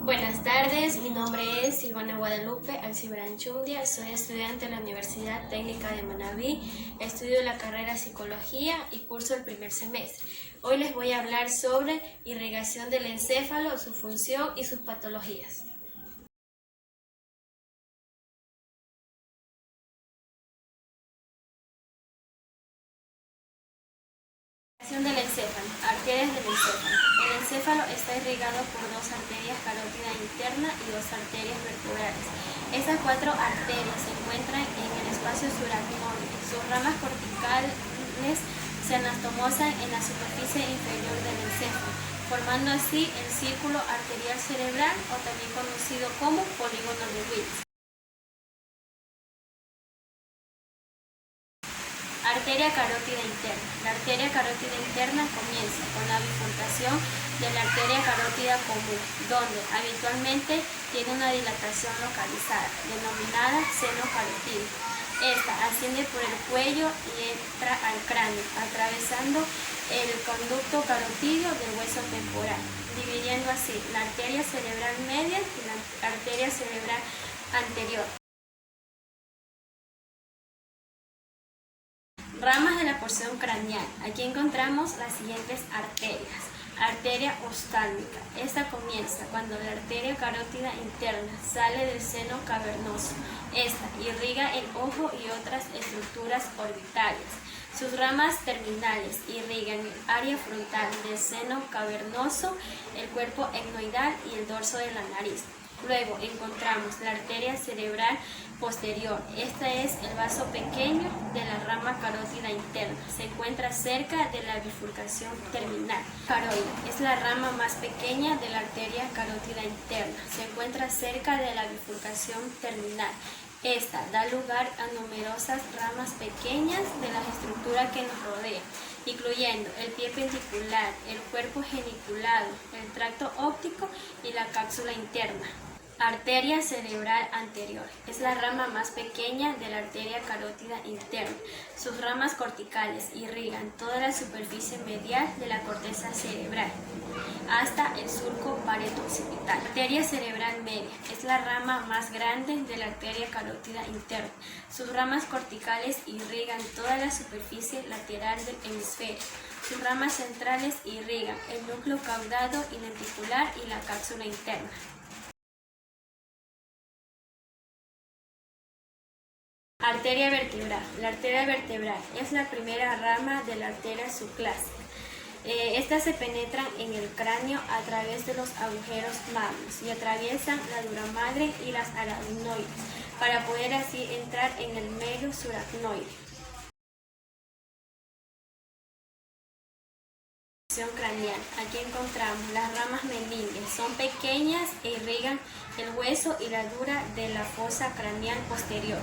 Buenas tardes, mi nombre es Silvana Guadalupe Alcibaranchundia, soy estudiante de la Universidad Técnica de Manabí, estudio la carrera Psicología y curso el primer semestre. Hoy les voy a hablar sobre irrigación del encéfalo, su función y sus patologías. Del encéfalo, arterias del encéfalo. El encéfalo está irrigado por dos arterias carótida interna y dos arterias vertebrales. Estas cuatro arterias se encuentran en el espacio suracnoide. Sus ramas corticales se anastomosan en la superficie inferior del encéfalo, formando así el círculo arterial cerebral, o también conocido como polígono de Wills. Arteria carótida interna. La arteria carótida interna comienza con la bifurcación de la arteria carótida común, donde habitualmente tiene una dilatación localizada, denominada seno carotídeo. Esta asciende por el cuello y entra al cráneo, atravesando el conducto carotídeo del hueso temporal, dividiendo así la arteria cerebral media y la arteria cerebral anterior. Ramas de la porción craneal. Aquí encontramos las siguientes arterias. Arteria oftálmica. Esta comienza cuando la arteria carótida interna sale del seno cavernoso. Esta irriga el ojo y otras estructuras orbitales. Sus ramas terminales irrigan el área frontal del seno cavernoso, el cuerpo etmoidal y el dorso de la nariz. Luego encontramos la arteria cerebral posterior. Esta es el vaso pequeño de la rama carótida interna. Se encuentra cerca de la bifurcación terminal. Caroide es la rama más pequeña de la arteria carótida interna. Se encuentra cerca de la bifurcación terminal. Esta da lugar a numerosas ramas pequeñas de la estructura que nos rodea, incluyendo el pie pendicular, el cuerpo geniculado, el tracto óptico y la cápsula interna. Arteria cerebral anterior. Es la rama más pequeña de la arteria carótida interna. Sus ramas corticales irrigan toda la superficie medial de la corteza cerebral hasta el surco pareto-occipital. Arteria cerebral media. Es la rama más grande de la arteria carótida interna. Sus ramas corticales irrigan toda la superficie lateral del hemisferio. Sus ramas centrales irrigan el núcleo caudado y lenticular y la cápsula interna. Arteria vertebral. La arteria vertebral es la primera rama de la arteria subclásica. Estas se penetran en el cráneo a través de los agujeros magnos y atraviesan la dura madre y las aracnoides para poder así entrar en el medio suracnoide. Craneal. Aquí encontramos las ramas meninges, son pequeñas e irrigan el hueso y la dura de la fosa craneal posterior.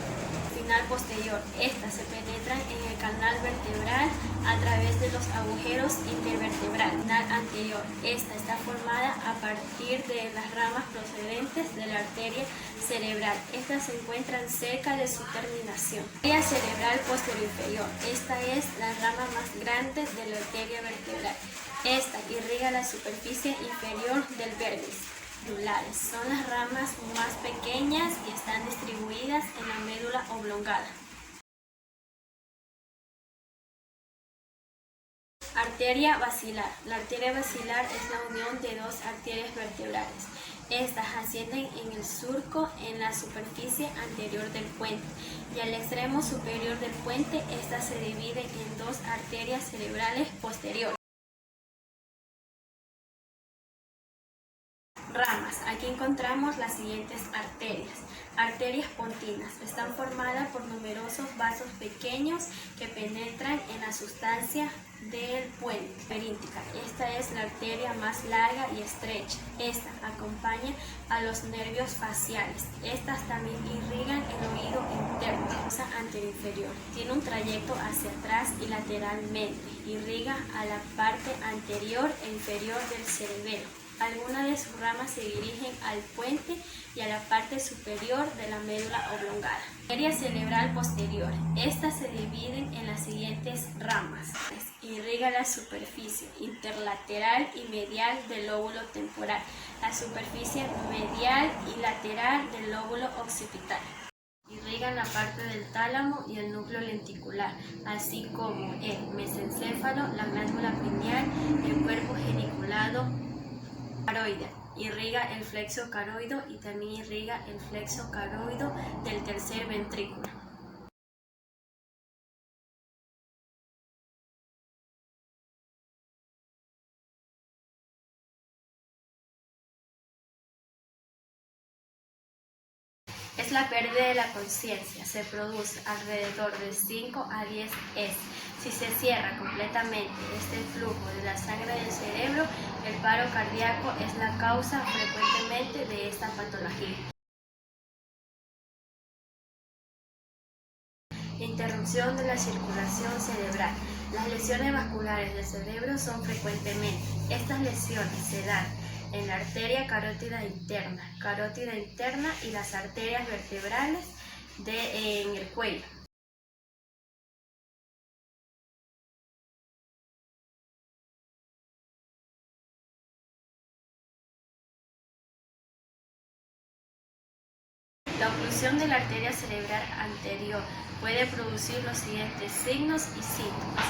Final posterior. Estas se penetran en el canal vertebral a través de los agujeros intervertebrales. Canal anterior. Esta está formada a partir de las ramas procedentes de la arteria cerebral. Estas se encuentran cerca de su terminación. Arteria cerebral posterior inferior. Esta es la rama más grande de la arteria vertebral. Esta irriga la superficie inferior del vértice. Medulares son las ramas más pequeñas y están distribuidas en la médula oblongada. Arteria basilar. La arteria basilar es la unión de dos arterias vertebrales. Estas ascienden en el surco en la superficie anterior del puente y al extremo superior del puente esta se divide en dos arterias cerebrales posteriores. Ramas. Aquí encontramos las siguientes arterias. Arterias pontinas. Están formadas por numerosos vasos pequeños que penetran en la sustancia del puente. Períntica. Esta es la arteria más larga y estrecha. Esta acompaña a los nervios faciales. Estas también irrigan el oído interno. Fosa anteroinferior. Tiene un trayecto hacia atrás y lateralmente. Irriga a la parte anterior e inferior del cerebelo. Algunas de sus ramas se dirigen al puente y a la parte superior de la médula oblongada. Arteria cerebral posterior. Estas se dividen en las siguientes ramas. Irriga la superficie interlateral y medial del lóbulo temporal, la superficie medial y lateral del lóbulo occipital. Irrigan la parte del tálamo y el núcleo lenticular, así como el mesencéfalo, la glándula pineal, el cuerpo geniculado caroide. Irriga el flexo caroido y también irriga el flexo caroido del tercer ventrículo. Es la pérdida de la conciencia, se produce alrededor de 5 a 10 S. Si se cierra completamente este flujo de la sangre del cerebro, el paro cardíaco es la causa frecuentemente de esta patología. Interrupción de la circulación cerebral. Las lesiones vasculares del cerebro son frecuentemente. Estas lesiones se dan en la arteria carótida interna y las arterias vertebrales en el cuello. La oclusión de la arteria cerebral anterior puede producir los siguientes signos y síntomas: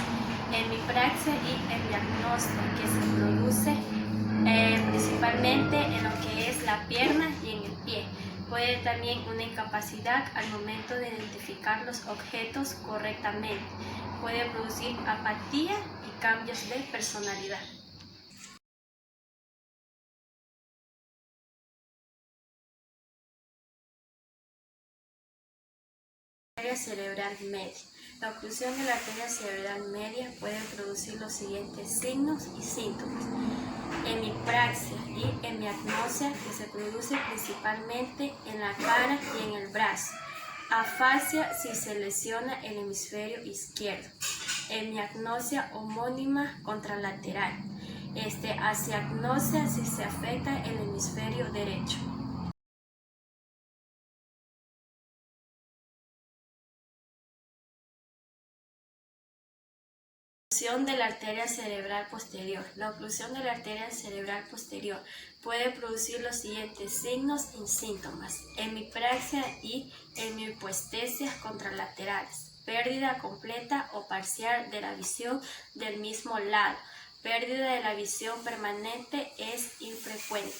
hemipraxia y hemiagnosia, que se produce principalmente en lo que es la pierna y en el pie. Puede también una incapacidad al momento de identificar los objetos correctamente. Puede producir apatía y cambios de personalidad. Arteria cerebral media. La oclusión de la arteria cerebral media puede producir los siguientes signos y síntomas: hemipraxia y hemiagnosia, que se produce principalmente en la cara y en el brazo; afasia si se lesiona el hemisferio izquierdo; hemiagnosia homónima contralateral; asiagnosia si se afecta el hemisferio derecho. Oclusión de la arteria cerebral posterior. La oclusión de la arteria cerebral posterior puede producir los siguientes signos y síntomas: hemipraxia y hemihipoestesias contralaterales; pérdida completa o parcial de la visión del mismo lado; pérdida de la visión permanente es infrecuente.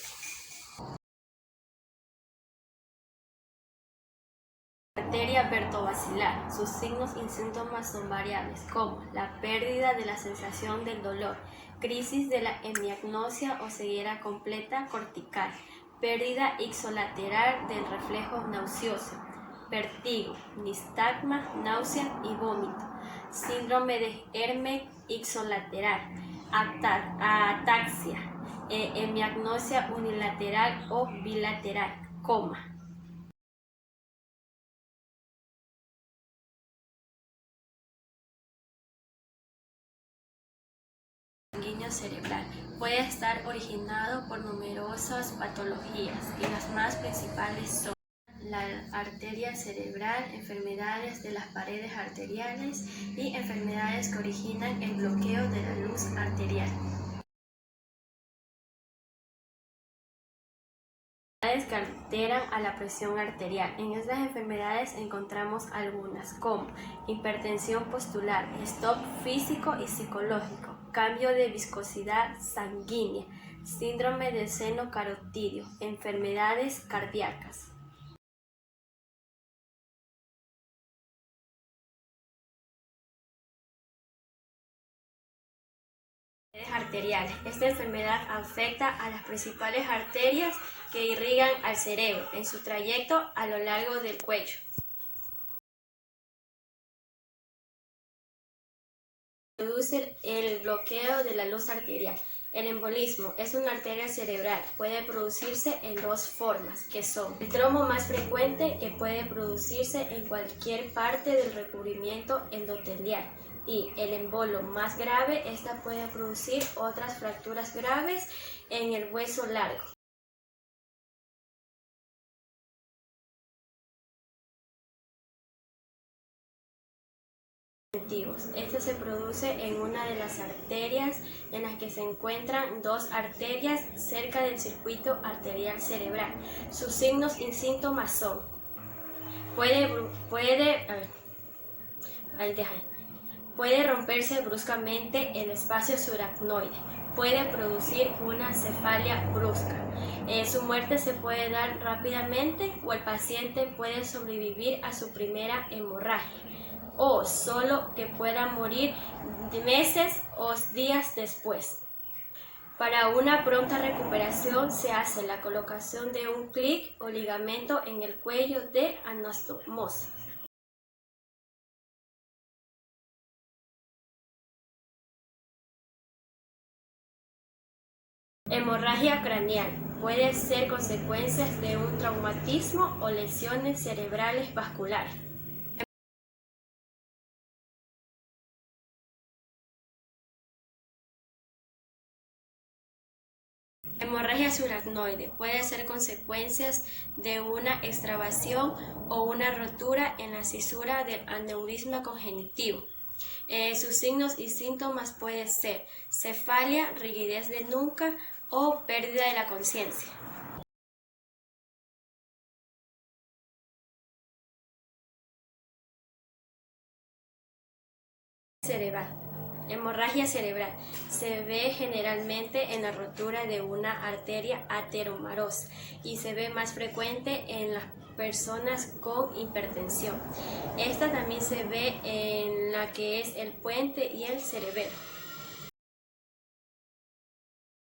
Arteria vertobasilar. Sus signos y síntomas son variables, como la pérdida de la sensación del dolor, crisis de la hemiagnosia o ceguera completa cortical, pérdida ixolateral del reflejo nauseoso, vértigo, nistagma, náusea y vómito, síndrome de Hermet ixolateral, ataxia, hemiagnosia unilateral o bilateral, coma. Sanguíneo cerebral puede estar originado por numerosas patologías, y las más principales son la arteria cerebral, enfermedades de las paredes arteriales y enfermedades que originan el bloqueo de la luz arterial. Que alteran a la presión arterial. En estas enfermedades encontramos algunas como hipertensión postular, stop físico y psicológico, cambio de viscosidad sanguínea, síndrome del seno carotídeo, enfermedades cardíacas. Arteriales. Esta enfermedad afecta a las principales arterias que irrigan al cerebro en su trayecto a lo largo del cuello. Produce el bloqueo de la luz arterial. El embolismo es una arteria cerebral. Puede producirse en dos formas, que son el trombo más frecuente, que puede producirse en cualquier parte del recubrimiento endotelial, y el embolo más grave, esta puede producir otras fracturas graves en el hueso largo. Esto se produce en una de las arterias en las que se encuentran dos arterias cerca del circuito arterial cerebral. Sus signos y síntomas son: puede romperse bruscamente el espacio subaracnoide, puede producir una cefalia brusca. Su muerte se puede dar rápidamente o el paciente puede sobrevivir a su primera hemorragia, o solo que pueda morir meses o días después. Para una pronta recuperación se hace la colocación de un clic o ligamento en el cuello de anastomosis. Hemorragia craneal puede ser consecuencia de un traumatismo o lesiones cerebrales vasculares. Hemorragia subaracnoide puede ser consecuencias de una extravasación o una rotura en la cisura del aneurisma congenitivo. Sus signos y síntomas pueden ser cefalia, rigidez de nuca o pérdida de la conciencia. Hemorragia cerebral se ve generalmente en la rotura de una arteria ateromarosa y se ve más frecuente en las personas con hipertensión. Esta también se ve en la que es el puente y el cerebelo.